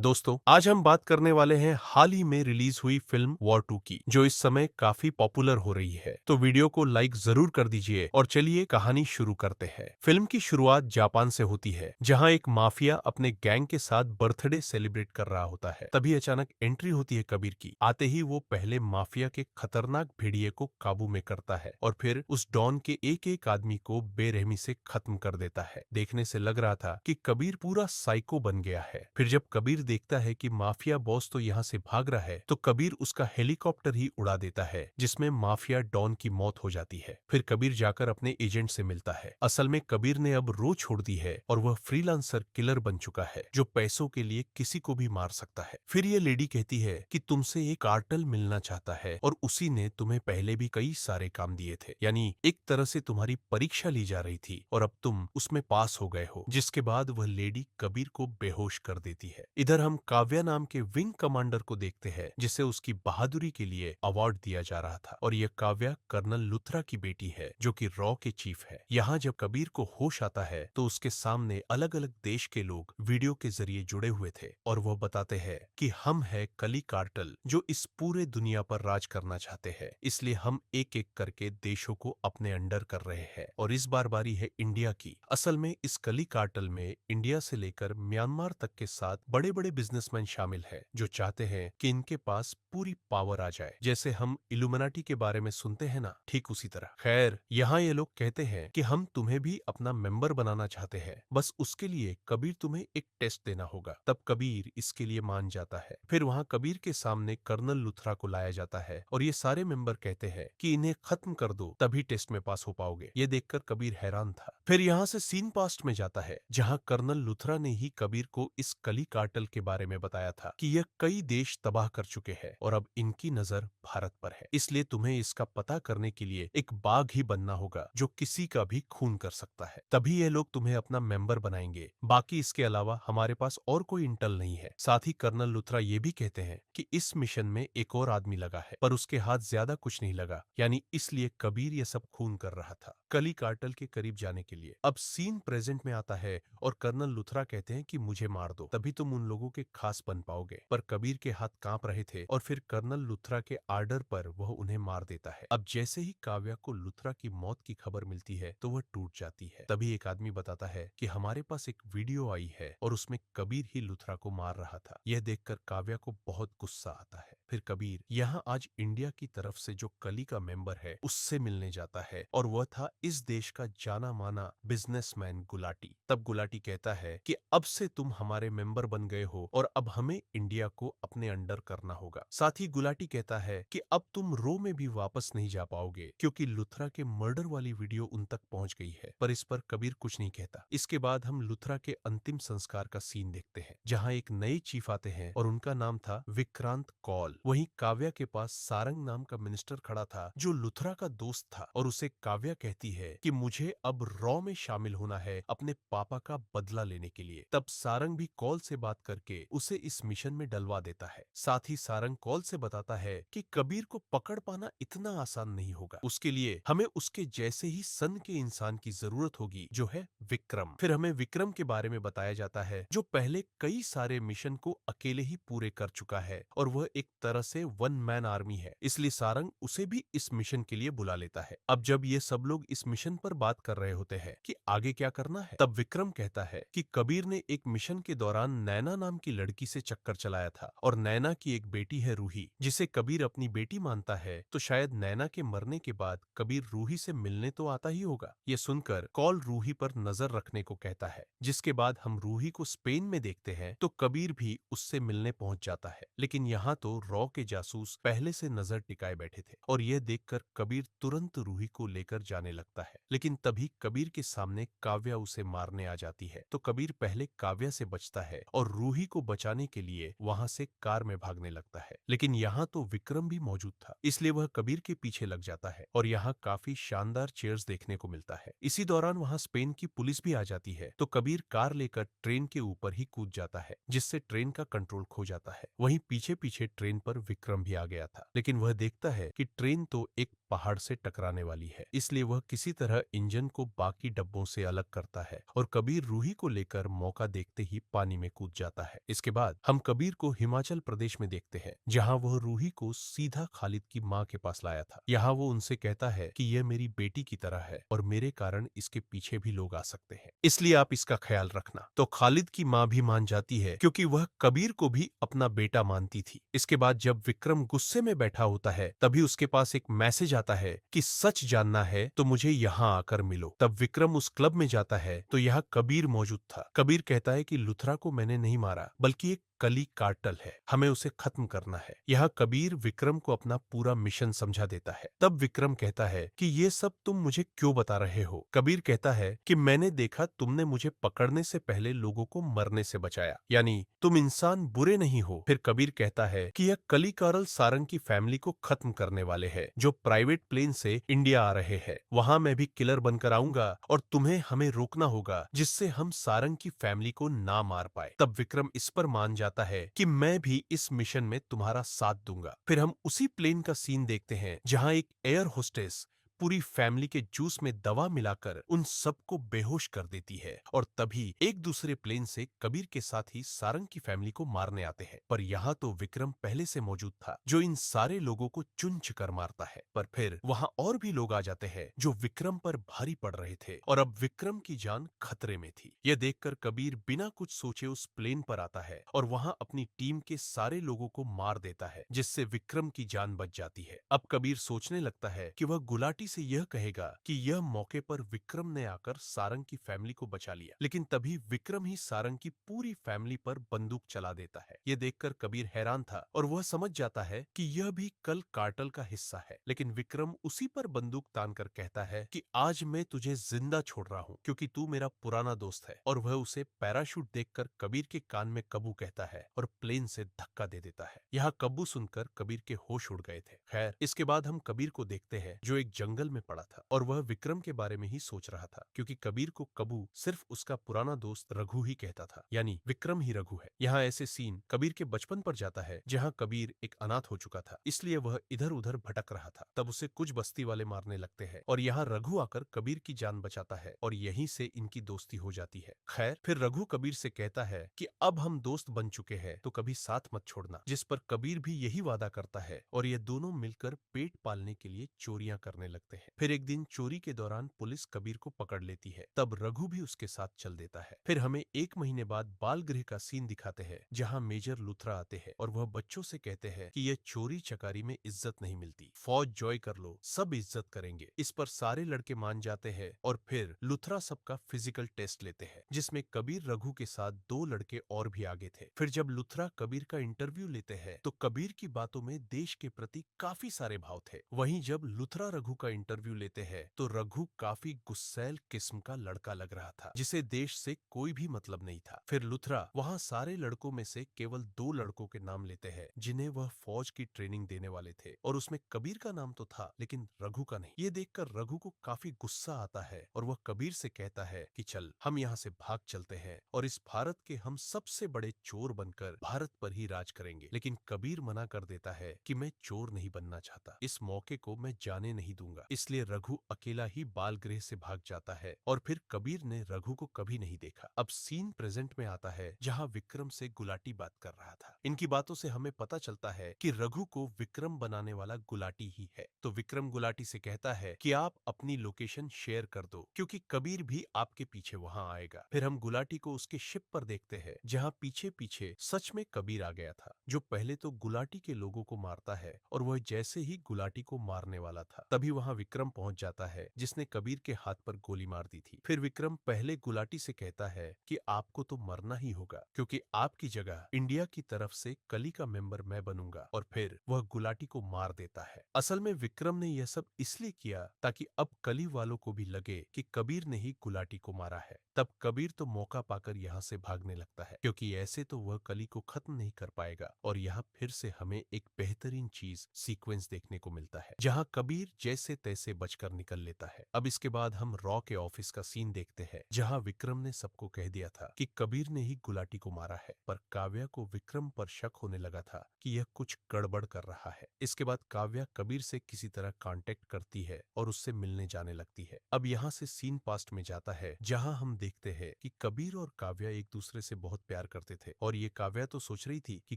दोस्तों, आज हम बात करने वाले हैं हाल ही में रिलीज हुई फिल्म वॉर 2 की, जो इस समय काफी पॉपुलर हो रही है। तो वीडियो को लाइक जरूर कर दीजिए और चलिए कहानी शुरू करते हैं। फिल्म की शुरुआत जापान से होती है, जहां एक माफिया अपने गैंग के साथ बर्थडे सेलिब्रेट कर रहा होता है। तभी अचानक एंट्री होती है कबीर की। आते ही वो पहले माफिया के खतरनाक भेड़िए को काबू में करता है और फिर उस डॉन के एक एक आदमी को बेरहमी से खत्म कर देता है। देखने से लग रहा था कि कबीर पूरा साइको बन गया है। फिर जब कबीर देखता है कि माफिया बॉस तो यहाँ से भाग रहा है, तो कबीर उसका हेलीकॉप्टर ही उड़ा देता है, जिसमें माफिया डॉन की मौत हो जाती है। फिर कबीर जाकर अपने एजेंट से मिलता है। असल में कबीर ने अब रो छोड़ दी है और वह फ्रीलांसर किलर बन चुका है, जो पैसों के लिए किसी को भी मार सकता है। फिर ये लेडी कहती है कि तुमसे एक कार्टेल मिलना चाहता है और उसी ने तुम्हें पहले भी कई सारे काम दिए थे, यानी एक तरह से तुम्हारी परीक्षा ली जा रही थी और अब तुम उसमें पास हो गए हो। जिसके बाद वह लेडी कबीर को बेहोश कर देती है। इधर हम काव्या नाम के विंग कमांडर को देखते हैं, जिसे उसकी बहादुरी के लिए अवार्ड दिया जा रहा था। और यह काव्या कर्नल लुथरा की बेटी है, जो कि रॉ के चीफ है। यहाँ जब कबीर को होश आता है तो उसके सामने अलग अलग देश के लोग वीडियो के जरिए जुड़े हुए थे और वह बताते हैं कि हम है कली कार्टल, जो इस पूरे दुनिया पर राज करना चाहते हैं। इसलिए हम एक एक करके देशों को अपने अंडर कर रहे हैं और इस बार बारी है इंडिया की। असल में इस कली कार्टल में इंडिया से लेकर म्यांमार तक के साथ बड़े बड़े बिजनेसमैन शामिल हैं, जो चाहते हैं कि इनके पास पूरी पावर आ जाए। जैसे हम इल्यूमिनाटी के बारे में सुनते हैं ना, ठीक उसी तरह। खैर, यहाँ ये लोग कहते हैं कि हम तुम्हें भी अपना मेंबर बनाना चाहते हैं, बस उसके लिए कबीर तुम्हें एक टेस्ट देना होगा। तब कबीर इसके लिए मान जाता है। फिर वहाँ कबीर के सामने कर्नल लुथरा को लाया जाता है और ये सारे मेंबर कहते हैं कि इन्हें खत्म कर दो, तभी टेस्ट में पास हो पाओगे। ये देखकर कबीर हैरान था। फिर यहाँ से सीन पास्ट में जाता है, जहाँ कर्नल लुथरा ने ही कबीर को इस कली कार्टल के बारे में बताया था कि यह कई देश तबाह कर चुके हैं और अब इनकी नजर भारत पर है। इसलिए तुम्हें इसका पता करने के लिए एक बाघ ही बनना होगा, जो किसी का भी खून कर सकता है। तभी ये लोग तुम्हें अपना मेंबर बनाएंगे। बाकी इसके अलावा हमारे पास और कोई इंटेल नहीं है। साथ ही कर्नल लुथरा ये भी कहते हैं कि इस मिशन में एक और आदमी लगा है, पर उसके हाथ ज्यादा कुछ नहीं लगा, यानी इसलिए कबीर ये सब खून कर रहा था कली कार्टल के करीब जाने के लिए। अब सीन प्रेजेंट में आता है और कर्नल लुथरा कहते हैं कि मुझे मार दो, तभी तुम उन लोगों के खास बन पाओगे। पर कबीर के हाथ कांप रहे थे और फिर कर्नल लुथरा के आर्डर पर वह उन्हें मार देता है। अब जैसे ही काव्या को लुथरा की मौत की खबर मिलती है तो वह टूट जाती है। तभी एक आदमी बताता है कि हमारे पास एक वीडियो आई है और उसमें कबीर ही लुथरा को मार रहा था। यह देखकर काव्या को बहुत गुस्सा आता है। फिर कबीर यहाँ आज इंडिया की तरफ से जो कली का मेंबर है उससे मिलने जाता है और वह था इस देश का जाना माना बिजनेसमैन गुलाटी। तब गुलाटी कहता है कि अब से तुम हमारे मेंबर बन गए हो और अब हमें इंडिया को अपने अंडर करना होगा। साथ ही गुलाटी कहता है कि अब तुम रो में भी वापस नहीं जा पाओगे, क्योंकि लुथरा के मर्डर वाली वीडियो उन तक पहुंच गई है। पर इस पर कबीर कुछ नहीं कहता। इसके बाद हम लुथरा के अंतिम संस्कार का सीन देखते हैं, जहाँ एक नए चीफ आते हैं और उनका नाम था विक्रांत कौल। वहीं काव्या के पास सारंग नाम का मिनिस्टर खड़ा था, जो लुथरा का दोस्त था, और उसे काव्या कहती है कि मुझे अब रॉ में शामिल होना है अपने पापा का बदला लेने के लिए। तब सारंग भी कॉल से बात करके उसे इस मिशन में डलवा देता है। साथ ही सारंग कॉल से बताता है कि कबीर को पकड़ पाना इतना आसान नहीं होगा, उसके लिए हमें उसके जैसे ही सन के इंसान की जरूरत होगी, जो है विक्रम। फिर हमें विक्रम के बारे में बताया जाता है, जो पहले कई सारे मिशन को अकेले ही पूरे कर चुका है और वह एक तरह से वन मैन आर्मी है। इसलिए सारंग उसे भी इस मिशन के लिए बुला लेता है। अब जब ये सब लोग इस मिशन पर बात कर रहे होते हैं कि आगे क्या करना है, तब विक्रम कहता है कि कबीर ने एक मिशन के दौरान नैना नाम की लड़की से चक्कर चलाया था और नैना की एक बेटी है रूही, जिसे कबीर अपनी बेटी मानता है। तो शायद नैना के मरने के बाद कबीर रूही से मिलने तो आता ही होगा। ये सुनकर कॉल रूही पर नजर रखने को कहता है। जिसके बाद हम रूही को स्पेन में देखते हैं तो कबीर भी उससे मिलने पहुंच जाता है। लेकिन यहाँ तो रॉ के जासूस पहले से नजर टिकाए बैठे थे और यह देखकर कबीर तुरंत रूही को लेकर जाने लगता है। लेकिन तभी कबीर के सामने काव्या उसे मारने आ जाती है। तो कबीर पहले काव्या से बचता है और रूही को बचाने के लिए वहां से कार में भागने लगता है। लेकिन यहाँ तो विक्रम भी मौजूद था, इसलिए वह कबीर के पीछे लग जाता है और यहाँ काफी शानदार चेयर्स देखने को मिलता है। इसी दौरान वहां स्पेन की पुलिस भी आ जाती है, तो कबीर कार लेकर ट्रेन के ऊपर ही कूद जाता है, जिससे ट्रेन का कंट्रोल खो जाता है। वहीं पीछे पीछे ट्रेन पर विक्रम भी आ गया था, लेकिन वह देखता है कि ट्रेन तो एक पहाड़ से टकराने वाली है, इसलिए वह किसी तरह इंजन को बाकी डब्बों से अलग करता है और कबीर रूही को लेकर मौका देखते ही पानी में कूद जाता है। इसके बाद हम कबीर को हिमाचल प्रदेश में देखते हैं, जहाँ वह रूही को सीधा खालिद की माँ के पास लाया था। यहाँ वो उनसे कहता है कि यह मेरी बेटी की तरह है और मेरे कारण इसके पीछे भी लोग आ सकते हैं, इसलिए आप इसका ख्याल रखना। तो खालिद की माँ भी मान जाती है, क्योंकि वह कबीर को भी अपना बेटा मानती थी। इसके बाद जब विक्रम गुस्से में बैठा होता है, तभी उसके पास एक मैसेज आता है कि सच जानना है तो मुझे यहाँ आकर मिलो। तब विक्रम उस क्लब में जाता है तो यहाँ कबीर मौजूद था। कबीर कहता है कि लुथरा को मैंने नहीं मारा, बल्कि एक कली कार्टल है, हमें उसे खत्म करना है। यहाँ कबीर विक्रम को अपना पूरा मिशन समझा देता है। तब विक्रम कहता है कि ये सब तुम मुझे क्यों बता रहे हो? कबीर कहता है कि मैंने देखा तुमने मुझे पकड़ने से पहले लोगों को मरने से बचाया, यानी तुम इंसान बुरे नहीं हो। फिर कबीर कहता है कि यह कली कारल सारंग की फैमिली को खत्म करने वाले हैं, जो प्राइवेट प्लेन से इंडिया आ रहे हैं। वहां मैं भी किलर बनकर आऊंगा और तुम्हें हमें रोकना होगा, जिससे हम सारंग की फैमिली को ना मार पाए। तब विक्रम इस पर मान जाता है कि मैं भी इस मिशन में तुम्हारा साथ दूंगा। फिर हम उसी प्लेन का सीन देखते हैं, जहां एक एयर होस्टेस पूरी फैमिली के जूस में दवा मिलाकर उन सबको बेहोश कर देती है और तभी एक दूसरे प्लेन से कबीर के साथ ही सारंग की फैमिली को मारने आते हैं। पर यहाँ तो विक्रम पहले से मौजूद था, जो इन सारे लोगों को चुन कर मारता है। पर फिर वहाँ और भी लोग आ जाते हैं जो विक्रम पर भारी पड़ रहे थे और अब विक्रम की जान खतरे में थी। यह देखकर कबीर बिना कुछ सोचे उस प्लेन पर आता है और वहाँ अपनी टीम के सारे लोगों को मार देता है, जिससे विक्रम की जान बच जाती है। अब कबीर सोचने लगता है कि वह गुलाटी से यह कहेगा कि यह मौके पर विक्रम ने आकर सारंग की फैमिली को बचा लिया, लेकिन तभी विक्रम ही सारंग की पूरी फैमिली पर बंदूक चला देता है। यह देखकर कबीर हैरान था और वह समझ जाता है कि यह भी कल कार्टल का हिस्सा है, लेकिन विक्रम उसी पर बंदूक तानकर कहता है कि आज मैं तुझे जिंदा छोड़ रहा हूँ, क्योंकि तू मेरा पुराना दोस्त है। और वह उसे पैराशूट देखकर कबीर के कान में कबू कहता है और प्लेन से धक्का दे देता है। यहाँ कब्बू सुनकर कबीर के होश उड़ गए थे। खैर, इसके बाद हम कबीर को देखते हैं, जो एक जंगल में पड़ा था और वह विक्रम के बारे में ही सोच रहा था, क्योंकि कबीर को कबू सिर्फ उसका पुराना दोस्त रघु ही कहता था, यानी विक्रम ही रघु है। यहाँ ऐसे सीन कबीर के बचपन पर जाता है, जहाँ कबीर एक अनाथ हो चुका था, इसलिए वह इधर उधर भटक रहा था। तब उसे कुछ बस्ती वाले मारने लगते हैं और यहाँ रघु आकर कबीर की जान बचाता है और यहीं से इनकी दोस्ती हो जाती है। खैर, फिर रघु कबीर से कहता है कि अब हम दोस्त बन चुके हैं तो कभी साथ मत छोड़ना, जिस पर कबीर भी यही वादा करता है और ये दोनों मिलकर पेट पालने के लिए चोरियां करने लगते हैं। फिर एक दिन चोरी के दौरान पुलिस कबीर को पकड़ लेती है, तब रघु भी उसके साथ चल देता है। फिर हमें 1 महीने बाद बाल गृह का सीन दिखाते हैं, जहाँ मेजर लुथरा आते हैं और वह बच्चों से कहते हैं कि यह चोरी चकारी में इज्जत नहीं मिलती, फौज ज्वाइन कर लो, सब इज्जत करेंगे। इस पर सारे लड़के मान जाते हैं और फिर लुथरा सबका फिजिकल टेस्ट लेते हैं, जिसमें कबीर रघु के साथ 2 लड़के और भी आगे थे। फिर जब लुथरा कबीर का इंटरव्यू लेते हैं तो कबीर की बातों में देश के प्रति काफी सारे भाव थे। वहीं जब लुथरा रघु का इंटरव्यू लेते हैं तो रघु काफी गुस्सैल किस्म का लड़का लग रहा था, जिसे देश से कोई भी मतलब नहीं था। फिर लुथरा वहाँ सारे लड़कों में से केवल 2 लड़कों के नाम लेते हैं, जिन्हें वह फौज की ट्रेनिंग देने वाले थे, और उसमें कबीर का नाम तो था लेकिन रघु का नहीं। ये देखकर रघु को काफी गुस्सा आता है और वह कबीर से कहता है कि चल हम यहाँ से भाग चलते हैं और इस भारत के हम सबसे बड़े चोर बनकर भारत पर ही राज करेंगे। लेकिन कबीर मना कर देता है कि मैं चोर नहीं बनना चाहता, इस मौके को मैं जाने नहीं दूंगा। इसलिए रघु अकेला ही बाल गृह से भाग जाता है और फिर कबीर ने रघु को कभी नहीं देखा। अब सीन प्रेजेंट में आता है, जहाँ विक्रम से गुलाटी बात कर रहा था। इनकी बातों से हमें पता चलता है कि रघु को विक्रम बनाने वाला गुलाटी ही है। तो विक्रम गुलाटी से कहता है कि आप अपनी लोकेशन शेयर कर दो, क्योंकि कबीर भी आपके पीछे वहां आएगा। फिर हम गुलाटी को उसके शिप पर देखते हैं, जहां पीछे पीछे सच में कबीर आ गया था, जो पहले तो गुलाटी के लोगों को मारता है और वह जैसे ही गुलाटी को मारने वाला था, तभी वहां विक्रम पहुंच जाता है, जिसने कबीर के हाथ पर गोली मार दी थी। फिर विक्रम पहले गुलाटी से कहता है कि आपको तो मरना ही होगा, क्योंकि आपकी जगह इंडिया की तरफ से कली का मेंबर मैं बनूंगा, और फिर वह गुलाटी को मार देता है। असल में विक्रम ने यह सब इसलिए किया ताकि अब कली वालों को भी लगे कि कबीर ने ही गुलाटी को मारा है। तब कबीर तो मौका पाकर यहाँ से भागने लगता है, क्योंकि ऐसे तो वह कली को खत्म नहीं कर पाएगा। और यहाँ फिर से हमें एक बेहतरीन चीज सीक्वेंस देखने को मिलता है, जहाँ कबीर जैसे तैसे बचकर निकल लेता है। अब इसके बाद हम रॉ के ऑफिस का सीन देखते हैं, जहां विक्रम ने सबको कह दिया था कि कबीर ने ही गुलाटी को मारा है, पर काव्या को विक्रम पर शक होने लगा था कि यह कुछ गड़बड़ कर रहा है। इसके बाद काव्या कबीर से किसी तरह कांटेक्ट करती है और उससे मिलने जाने लगती है। अब यहाँ से सीन पास्ट में जाता है, जहाँ हम देखते हैं कि कबीर और काव्या एक दूसरे से बहुत प्यार करते थे और ये काव्या तो सोच रही थी कि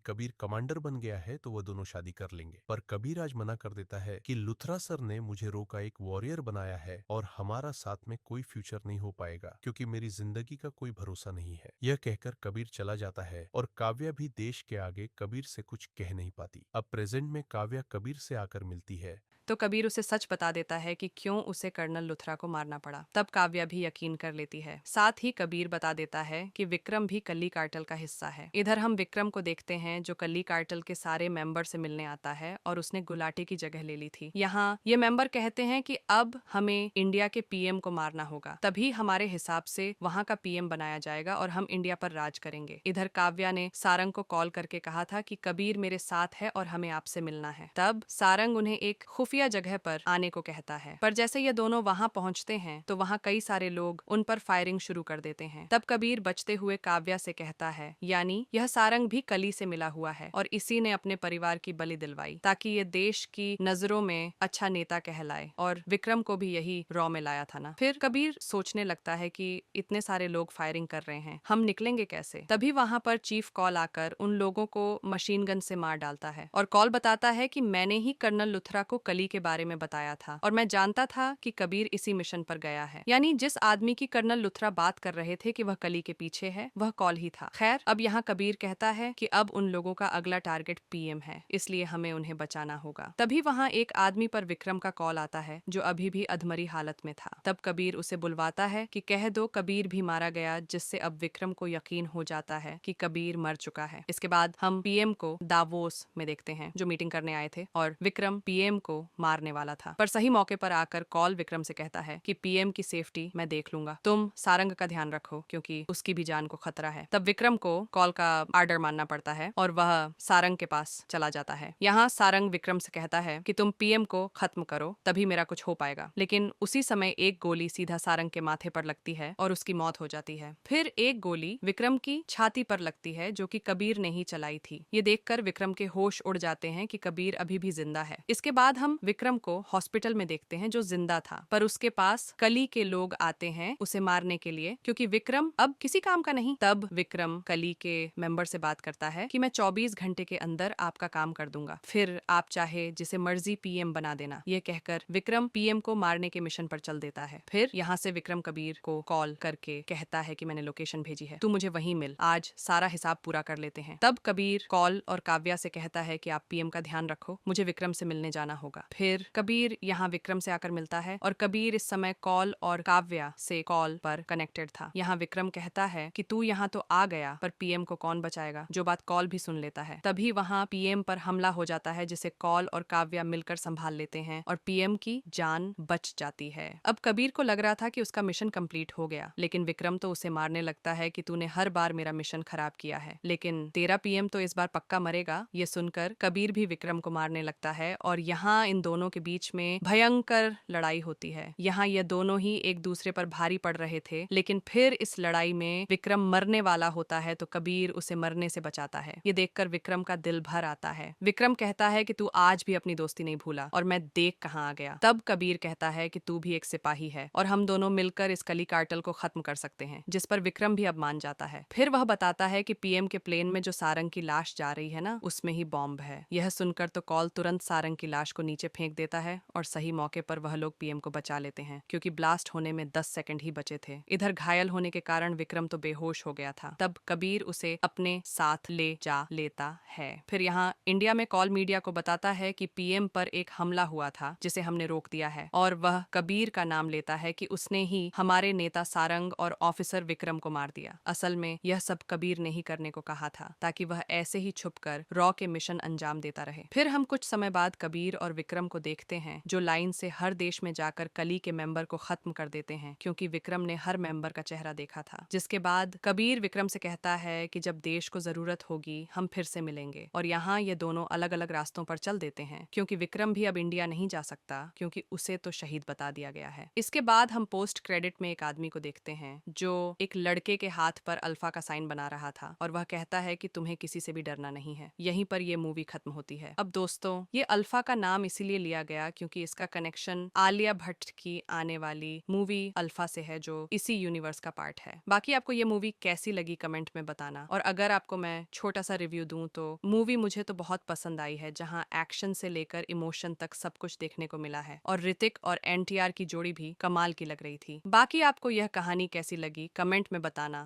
कबीर कमांडर बन गया है तो वह दोनों शादी कर लेंगे, पर कबीर आज मना कर देता है कि लुथरा सर ने मुझे रो का एक वॉरियर बनाया है और हमारा साथ में कोई फ्यूचर नहीं हो पाएगा क्योंकि मेरी जिंदगी का कोई भरोसा नहीं है। यह कहकर कबीर चला जाता है और काव्या भी देश के आगे कबीर से कुछ कह नहीं पाती। अब प्रेजेंट में काव्या कबीर से आकर मिलती है तो कबीर उसे सच बता देता है कि क्यों उसे कर्नल लुथरा को मारना पड़ा। तब काव्या भी यकीन कर लेती है। साथ ही कबीर बता देता है कि विक्रम भी कल्ली कार्टेल का हिस्सा है। इधर हम विक्रम को देखते हैं जो कल्ली कार्टेल के सारे मेंबर से मिलने आता है और उसने गुलाटी की जगह ले ली थी। यहाँ ये मेंबर कहते हैं कि अब हमें इंडिया के पीएम को मारना होगा, तभी हमारे हिसाब से वहाँ का पीएम बनाया जाएगा और हम इंडिया पर राज करेंगे। इधर काव्या ने सारंग को कॉल करके कहा था कि कबीर मेरे साथ है और हमें आपसे मिलना है। तब सारंग उन्हें एक खुफिया जगह पर आने को कहता है, पर जैसे ये दोनों वहां पहुंचते हैं तो वहां कई सारे लोग उन पर फायरिंग शुरू कर देते हैं। तब कबीर बचते हुए काव्या से कहता है, यानी यह सारंग भी कली से मिला हुआ है और इसी ने अपने परिवार की बलि दिलवाई ताकि ये देश की नजरों में अच्छा नेता कहलाए, और विक्रम को भी यही रॉ में लाया था ना। फिर कबीर सोचने लगता है कि इतने सारे लोग फायरिंग कर रहे हैं, हम निकलेंगे कैसे। तभी वहां पर चीफ कॉल आकर उन लोगों को मशीन गन से मार डालता है और कॉल बताता है कि मैंने ही कर्नल लुथरा को कली के बारे में बताया था और मैं जानता था कि कबीर इसी मिशन पर गया है। यानी जिस आदमी की कर्नल लुथरा बात कर रहे थे कि वह कली के पीछे है, वह कॉल ही था। खैर, अब यहाँ कबीर कहता है कि अब उन लोगों का अगला टारगेट पीएम है, इसलिए हमें उन्हें बचाना होगा। तभी वहाँ एक आदमी पर विक्रम का कॉल आता है जो अभी भी अधमरी हालत में था। तब कबीर उसे बुलवाता है कि कह दो कबीर भी मारा गया, जिससे अब विक्रम को यकीन हो जाता है कि कबीर मर चुका है। इसके बाद हम पीएम को दावोस में देखते हैं जो मीटिंग करने आए थे और विक्रम पीएम को मारने वाला था, पर सही मौके पर आकर कॉल विक्रम से कहता है कि पीएम की सेफ्टी मैं देख लूंगा, तुम सारंग का ध्यान रखो क्योंकि उसकी भी जान को खतरा है। तब विक्रम को कॉल का आर्डर मानना पड़ता है और वह सारंग के पास चला जाता है। यहाँ सारंग विक्रम से कहता है कि तुम पीएम को खत्म करो तभी मेरा कुछ हो पाएगा, लेकिन उसी समय एक गोली सीधा सारंग के माथे पर लगती है और उसकी मौत हो जाती है। फिर एक गोली विक्रम की छाती पर लगती है जो कि कबीर ने ही चलाई थी। ये देखकर विक्रम के होश उड़ जाते हैं कि कबीर अभी भी जिंदा है। इसके बाद हम विक्रम को हॉस्पिटल में देखते हैं जो जिंदा था, पर उसके पास कली के लोग आते हैं उसे मारने के लिए क्योंकि विक्रम अब किसी काम का नहीं। तब विक्रम कली के मेंबर से बात करता है कि मैं 24 घंटे के अंदर आपका काम कर दूंगा, फिर आप चाहे जिसे मर्जी पीएम बना देना। ये कहकर विक्रम पीएम को मारने के मिशन पर चल देता है। फिर यहाँ से विक्रम कबीर को कॉल करके कहता है कि मैंने लोकेशन भेजी है, तू मुझे वहीं मिल, आज सारा हिसाब पूरा कर लेते हैं। तब कबीर कॉल और काव्या से कहता है कि आप पीएम का ध्यान रखो, मुझे विक्रम से मिलने जाना होगा। फिर कबीर यहाँ विक्रम से आकर मिलता है और कबीर इस समय कॉल और काव्या से कॉल पर कनेक्टेड था। यहाँ विक्रम कहता है कि तू यहाँ तो आ गया पर पीएम को कौन बचाएगा, जो बात कॉल भी सुन लेता है। तभी वहाँ पीएम पर हमला हो जाता है जिसे कॉल और काव्या मिलकर संभाल लेते हैं और पीएम की जान बच जाती है। अब कबीर को लग रहा था कि उसका मिशन कंप्लीट हो गया, लेकिन विक्रम तो उसे मारने लगता है कि तूने हर बार मेरा मिशन खराब किया है, लेकिन तेरा पीएम तो इस बार पक्का मरेगा। ये सुनकर कबीर भी विक्रम को मारने लगता है और यहाँ इन दोनों के बीच में भयंकर लड़ाई होती है। यहाँ ये दोनों ही एक दूसरे पर भारी पड़ रहे थे, लेकिन फिर इस लड़ाई में विक्रम मरने वाला होता है तो कबीर उसे मरने से बचाता है। ये देखकर विक्रम का दिल भर आता है। विक्रम कहता है कि तू आज भी अपनी दोस्ती नहीं भूला और मैं देख कहाँ आ गया। तब कबीर कहता है कि तू भी एक सिपाही है और हम दोनों मिलकर इस कली कार्टेल को खत्म कर सकते हैं, जिस पर विक्रम भी अब मान जाता है। फिर वह बताता है कि पीएम के प्लेन में जो सारंग की लाश जा रही है ना, उसमें ही बॉम्ब है। यह सुनकर तो कॉल तुरंत सारंग की लाश को नीचे फेंक देता है और सही मौके पर वह लोग पीएम को बचा लेते हैं क्योंकि ब्लास्ट होने में 10 सेकंड ही बचे थे। इधर घायल होने के कारण विक्रम तो बेहोश हो गया था। तब कबीर उसे अपने साथ ले जा लेता है। फिर यहाँ इंडिया में कॉल मीडिया को बताता है कि पीएम पर एक हमला हुआ था जिसे हमने रोक दिया है और वह कबीर का नाम लेता है कि उसने ही हमारे नेता सारंग और ऑफिसर विक्रम को मार दिया। असल में यह सब कबीर ने ही करने को कहा था ताकि वह ऐसे ही छुपकर रॉ के मिशन अंजाम देता रहे। फिर हम कुछ समय बाद कबीर और विक्रम विक्रम को देखते हैं जो लाइन से हर देश में जाकर कली के मेंबर को खत्म कर देते हैं, क्योंकि विक्रम ने हर मेंबर का चेहरा देखा था। जिसके बाद कबीर विक्रम से कहता है कि जब देश को जरूरत होगी हम फिर से मिलेंगे, और यहाँ ये दोनों अलग अलग रास्तों पर चल देते हैं, क्योंकि विक्रम भी अब इंडिया नहीं जा सकता क्योंकि उसे तो शहीद बता दिया गया है। इसके बाद हम पोस्ट क्रेडिट में एक आदमी को देखते हैं जो एक लड़के के हाथ पर अल्फा का साइन बना रहा था, और वह कहता है कि तुम्हें किसी से भी डरना नहीं है। यहीं पर यह मूवी खत्म होती है। अब दोस्तों, ये अल्फा का नाम इसीलिए लिया गया क्योंकि इसका कनेक्शन आलिया भट्ट की आने वाली मूवी अल्फा से है, जो इसी यूनिवर्स का पार्ट है। बाकी आपको ये मूवी कैसी लगी कमेंट में बताना, और अगर आपको मैं छोटा सा रिव्यू दूं तो मूवी मुझे तो बहुत पसंद आई है, जहां एक्शन से लेकर इमोशन तक सब कुछ देखने को मिला है, और ऋतिक और एनटीआर की जोड़ी भी कमाल की लग रही थी। बाकी आपको यह कहानी कैसी लगी कमेंट में बताना।